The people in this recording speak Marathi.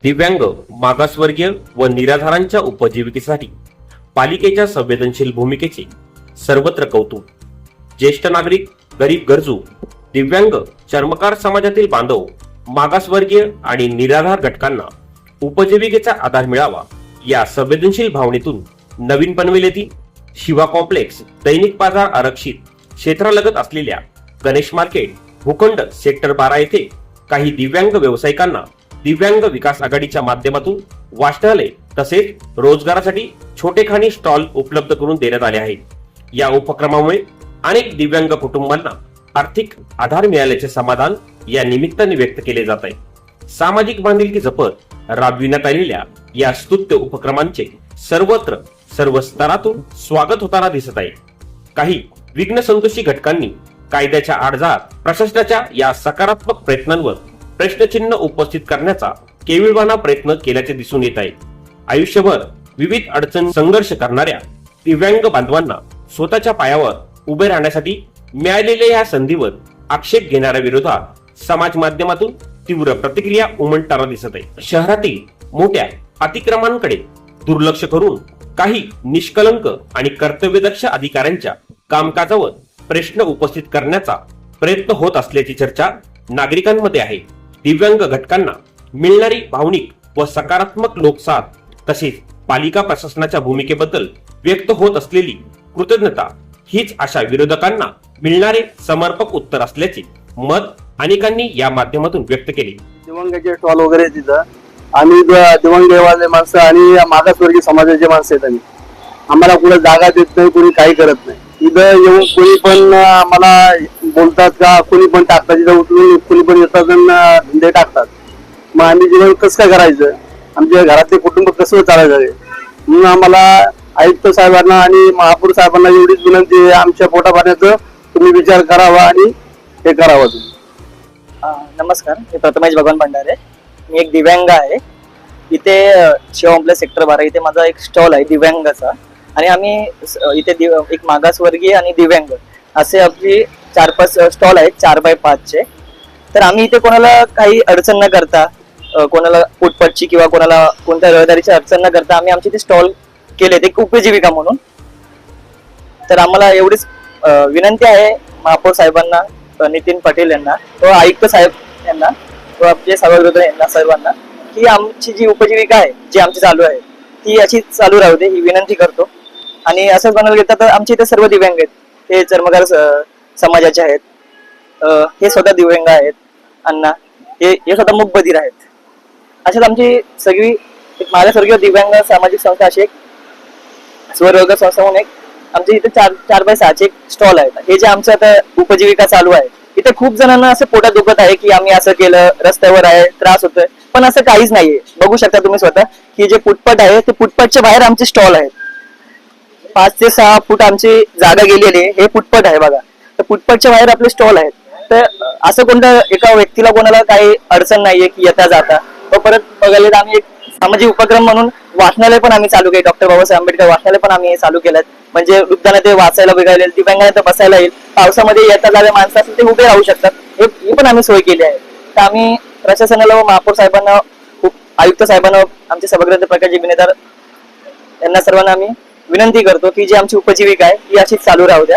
दिव्यांग, मागासवर्गीय व निराधारांच्या उपजीविकेसाठी पालिकेच्या संवेदनशील भूमिकेचे सर्वत्र कौतुक. ज्येष्ठ नागरिक, गरीब गरजू, दिव्यांग, चर्मकार समाजातील बांधव, मागासवर्गीय आणि निराधार घटकांना उपजीविकेचा आधार मिळावा या संवेदनशील भावनेतून नवीन पनवेल येथील शिवा कॉम्प्लेक्स दैनिक बाजार आरक्षित क्षेत्रालगत असलेल्या गणेश मार्केट भूखंड सेक्टर 12 येथे काही दिव्यांग व्यावसायिकांना दिव्यांग विकास आघाडीच्या माध्यमातून वाचनालय तसेच रोजगारासाठी छोटेखानी स्टॉल उपलब्ध करून देण्यात आले आहेत. या उपक्रमामुळे अनेक दिव्यांग कुटुंबांना आर्थिक आधार मिळाल्याचे समाधान या निमित्ताने व्यक्त केले जात आहे. सामाजिक बांधिलकी जपत राबविण्यात आलेल्या या स्तुत्य उपक्रमांचे सर्वत्र सर्व स्तरातून स्वागत होताना दिसत आहे. काही विघ्न संतोषी घटकांनी कायद्याच्या आडजात प्रशासनाच्या या सकारात्मक प्रयत्नांवर प्रश्नचिन्ह उपस्थित करण्याचा केविलवाणा प्रयत्न केल्याचे दिसून येत आहे. आयुष्यभर विविध अडचण संघर्ष करणाऱ्या दिव्यांग बांधवांना स्वतःच्या पायावर उभे राहण्यासाठी मिळालेल्या या संधीवर आक्षेप घेणाऱ्या विरोधात समाज माध्यमातून तीव्र प्रतिक्रिया उमटताना दिसत आहे. शहरातील मोठ्या अतिक्रमणांकडे दुर्लक्ष करून काही निष्कलंक आणि कर्तव्यदक्ष अधिकाऱ्यांच्या कामकाजावर प्रश्न उपस्थित करण्याचा प्रयत्न होत असल्याची चर्चा नागरिकांमध्ये आहे. दिव्यांग घटकांना मिळणारी भावनिक व सकारात्मक लोकसाथ तसेच पालिका प्रशासनाच्या भूमिकेबद्दल व्यक्त होत असलेली कृतज्ञता हीच अशा विरोधकांना मिळणारे समर्पक उत्तर असल्याचे मत अनेकांनी या माध्यमातून व्यक्त केले. दिव्यांगाचे स्टॉल वगैरे तिथं आम्ही दिव्यांगवाले माणसं आणि मागासवर्गीय समाजाचे माणसं आहेत. आम्हाला कुठे जागा देत नाही, कुणी काही करत नाही. इथं येऊन कोणी पण आम्हाला बोलतात का, कोणी पण टाकतात, इथं उचलून कोणी पण येतात आणि धंदे टाकतात. मग आम्ही जीवन कसं काय करायचं, आमच्या घरातले कुटुंब कसं चालायचं म्हणून आम्हाला आयुक्त साहेबांना आणि महापौर साहेबांना एवढीच विनंती आहे, आमच्या पोटापाण्याचं तुम्ही विचार करावा आणि हे करावं तुम्ही. नमस्कार, मी प्रथमेश भगवान भंडारे. मी एक दिव्यांग आहे. इथे शिवा कॉम्प्लेक्स सेक्टर 12 इथे माझा एक स्टॉल आहे दिव्यांगाचा. आणि आम्ही इथे एक मागासवर्गीय आणि दिव्यांग असे आपली 4-5 स्टॉल आहेत 4x5 चे. तर आम्ही इथे कोणाला काही अडचण न करता, कोणाला पोटपटची किंवा कोणाला कोणत्या रहदारीची अडचण न करता आम्ही आमचे ते स्टॉल केले एक उपजीविका म्हणून. तर आम्हाला एवढीच विनंती आहे महापौर साहेबांना, नितीन पटेल यांना व आयुक्त साहेब यांना व आपले सभागृह यांना सर्वांना की आमची जी उपजीविका आहे जी आमची चालू आहे ती अशी चालू राहू दे ही विनंती करतो. आणि असंच म्हणायला गेलं तर आमचे इथे सर्व दिव्यांग आहेत. हे चर्मकार समाजाचे आहेत, हे स्वतः दिव्यांग आहेत, अण्णा हे स्वतः मूकबधीर आहेत. अशाच आमची सगळी एक मागासवर्गीय दिव्यांग सामाजिक संस्था अशी एक स्वरोजगार संस्था म्हणून एक आमच्या इथे 4x6 एक स्टॉल आहेत. हे जे आमचं आता उपजीविका चालू आहे इथे खूप जणांना असं पोटात दुखत आहे की आम्ही असं केलं, रस्त्यावर आहे, त्रास होतोय, पण असं काहीच नाहीये. बघू शकता तुम्ही स्वतः की जे फुटपाथ आहे ते फुटपाथच्या बाहेर आमचे स्टॉल आहेत. 5 ते 6 फूट आमची जागा गेलेली आहे. हे फुटपाथ आहे बघा. तर फुटपाथच्या बाहेर आपले स्टॉल आहेत. तर असं कोणत्या एका व्यक्तीला कोणाला काही अडचण नाहीये की येता जाता. व परत बघायला तर आम्ही एक सामाजिक उपक्रम म्हणून वाचनालय पण आम्ही चालू केले. डॉक्टर बाबासाहेब आंबेडकर वाचनालय पण आम्ही चालू केलं. म्हणजे वृद्धांना ते वाचायला बघायला, दिव्यांगांना तर बसायला येईल, पावसामध्ये येता जाणारे माणसं असतील ते उभे राहू शकतात. हे पण आम्ही सोय केली आहे. तर आम्ही प्रशासनाला व महापौर साहेबांना, आयुक्त साहेबांना, आमचे सभागृह प्रकाश बिनेदार यांना सर्वांना आम्ही विनंती करतो की जी आमची उपजीविका आहे ती अशीच चालू राहू द्या.